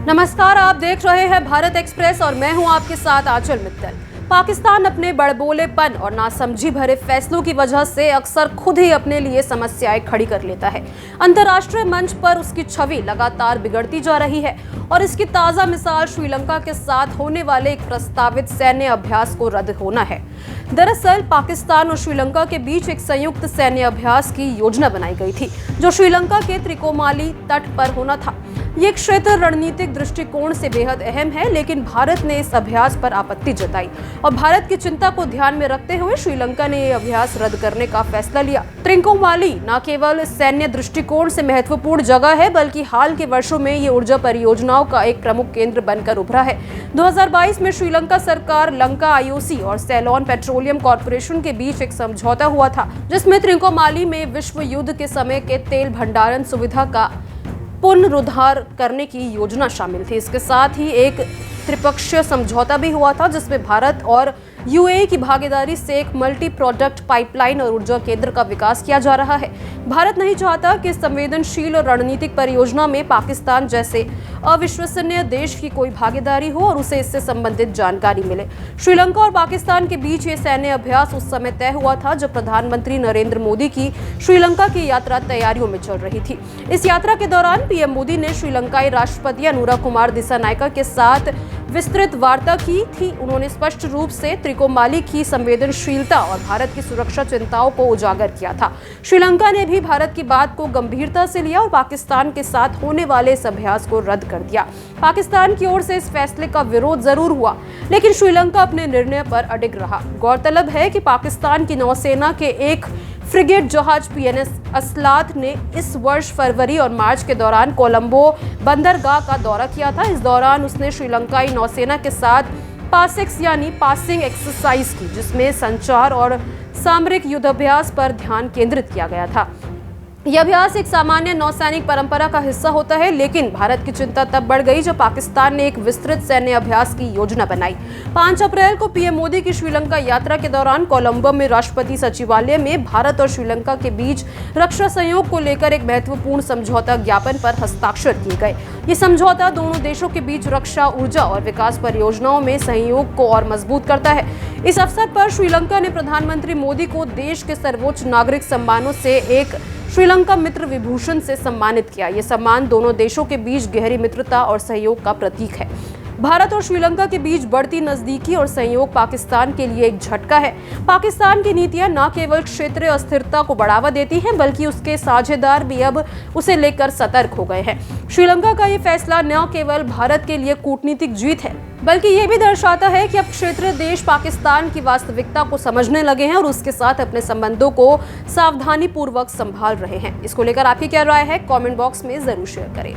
नमस्कार, आप देख रहे हैं भारत एक्सप्रेस और मैं हूं आपके साथ आंचल मित्तल। पाकिस्तान अपने बड़बोलेपन और नासमझी भरे फैसलों की वजह से अक्सर खुद ही अपने लिए समस्याएं खड़ी कर लेता है। अंतर्राष्ट्रीय मंच पर उसकी छवि लगातार बिगड़ती जा रही है और इसकी ताजा मिसाल श्रीलंका के साथ होने वाले एक प्रस्तावित सैन्य अभ्यास को रद्द होना है। दरअसल पाकिस्तान और श्रीलंका के बीच एक संयुक्त सैन्य अभ्यास की योजना बनाई गई थी, जो श्रीलंका के त्रिकोमाली तट पर होना था। ये क्षेत्र रणनीतिक दृष्टिकोण से बेहद अहम है, लेकिन भारत ने इस अभ्यास पर आपत्ति जताई और भारत की चिंता को ध्यान में रखते हुए श्रीलंका ने यह अभ्यास रद्द करने का फैसला लिया। त्रिकोमाली न केवल सैन्य दृष्टिकोण से महत्वपूर्ण जगह है, बल्कि हाल के वर्षों में ये ऊर्जा परियोजनाओं का एक प्रमुख केंद्र बनकर उभरा है। 2022 में श्रीलंका सरकार, लंका IOC और सेलोन पेट्रोलियम कॉर्पोरेशन के बीच एक समझौता हुआ था, जिसमें त्रिकोमाली में विश्व युद्ध के समय के तेल भंडारण सुविधा का पुनरुद्धार करने की योजना शामिल थी। इसके साथ ही एक त्रिपक्षीय समझौता भी हुआ था, जिसमें भारत और UAE की भागीदारी से एक मल्टी प्रोडक्ट पाइपलाइन और ऊर्जा केंद्र का विकास किया जा रहा है। भारत नहीं चाहता कि संवेदनशील और रणनीतिक परियोजना में पाकिस्तान जैसे अविश्वसनीय देश की कोई भागीदारी हो और उसे इससे संबंधित जानकारी मिले। श्रीलंका और पाकिस्तान के बीच ये सैन्य अभ्यास उस समय तय हुआ था जब प्रधानमंत्री नरेंद्र मोदी की श्रीलंका की यात्रा तैयारियों में चल रही थी। इस यात्रा के दौरान PM मोदी ने श्रीलंकाई राष्ट्रपति अनुरा कुमार दिसानायका के साथ विस्तृत वार्ता की थी। उन्होंने स्पष्ट रूप से त्रिकोमाली की संवेदनशीलता और भारत की सुरक्षा चिंताओं को उजागर किया था। श्रीलंका ने भी भारत की बात को गंभीरता से लिया और पाकिस्तान के साथ होने वाले इस अभ्यास को रद्द कर दिया। पाकिस्तान की ओर से इस फैसले का विरोध जरूर हुआ, लेकिन श्रीलंका अपने निर्णय पर अडिग रहा। गौरतलब है कि पाकिस्तान की नौसेना के एक फ्रिगेट जहाज PNS असलात ने इस वर्ष फरवरी और मार्च के दौरान कोलंबो बंदरगाह का दौरा किया था। इस दौरान उसने श्रीलंकाई नौसेना के साथ पासिक्स यानी पासिंग एक्सरसाइज की, जिसमें संचार और सामरिक युद्धाभ्यास पर ध्यान केंद्रित किया गया था। यह अभ्यास एक सामान्य नौसैनिक परंपरा का हिस्सा होता है, लेकिन भारत की चिंता तब बढ़ गई जब पाकिस्तान ने एक विस्तृत सैन्य अभ्यास की योजना बनाई। 5 अप्रैल को PM मोदी की श्रीलंका यात्रा के दौरान कोलंबो में राष्ट्रपति सचिवालय में भारत और श्रीलंका के बीच रक्षा सहयोग को लेकर एक महत्वपूर्ण समझौता ज्ञापन पर हस्ताक्षर किए गए। ये समझौता दोनों देशों के बीच रक्षा, ऊर्जा और विकास परियोजनाओं में सहयोग को और मजबूत करता है। इस अवसर पर श्रीलंका ने प्रधानमंत्री मोदी को देश के सर्वोच्च नागरिक सम्मानों से एक श्रीलंका मित्र विभूषण से सम्मानित किया। ये सम्मान दोनों देशों के बीच गहरी मित्रता और सहयोग का प्रतीक है। भारत और श्रीलंका के बीच बढ़ती नजदीकी और सहयोग पाकिस्तान के लिए एक झटका है। पाकिस्तान की नीतियां न केवल क्षेत्रीय अस्थिरता को बढ़ावा देती हैं, बल्कि उसके साझेदार भी अब उसे लेकर सतर्क हो गए हैं। श्रीलंका का ये फैसला न केवल भारत के लिए कूटनीतिक जीत है, बल्कि ये भी दर्शाता है कि अब क्षेत्रीय देश पाकिस्तान की वास्तविकता को समझने लगे हैं और उसके साथ अपने संबंधों को सावधानी पूर्वक संभाल रहे हैं। इसको लेकर आपकी क्या राय है? कमेंट बॉक्स में जरूर शेयर करें।